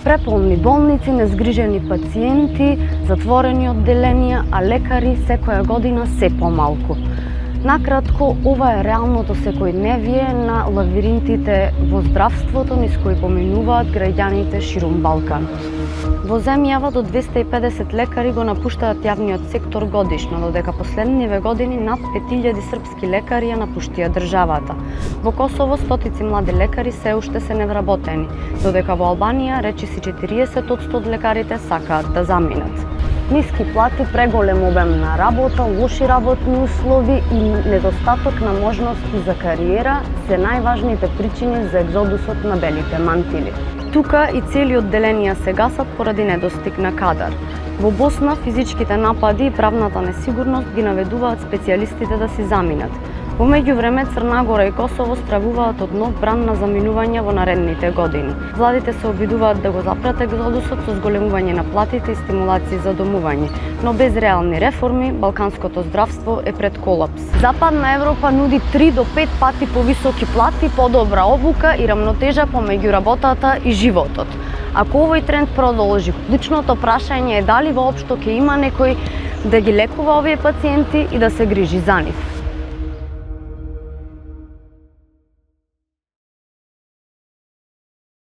Преполни болници, незгрижени пациенти, затворени одделенија, а лекари секоја година се помалку. Накратко, ова е реалното секојдневие на лавиринтите во здравството низ кои поминуваат граѓаните ширум Балкан. Во земјава до 250 лекари го напуштаат јавниот сектор годишно, додека последниве години над 5000 српски лекари ја напуштија државата. Во Косово стотици млади лекари се уште се невработени, додека во Албанија речиси 40% од лекарите сакаат да заминат. Ниски плати, преголем обем на работа, лоши работни услови и недостаток на можности за кариера се најважните причини за екзодусот на белите мантили. Тука и цели одделенија се гасат поради недостиг на кадар. Во Босна физичките напади и правната несигурност ги наведуваат специјалистите да си заминат. Во меѓувреме Црна Гора и Косово стравуваат од нов бран на заминување во наредните години. Владите се обидуваат да го запрат екзодусот со зголемување на платите и стимулации за домување, но без реални реформи балканското здравство е пред колапс. Западна Европа нуди 3 до 5 пати повисоки плати, подобра обука и рамнотежа помеѓу работата и животот. Ако овој тренд продолжи, клучното прашање е дали воопшто ќе има некој да ги лекува овие пациенти и да се грижи за нив.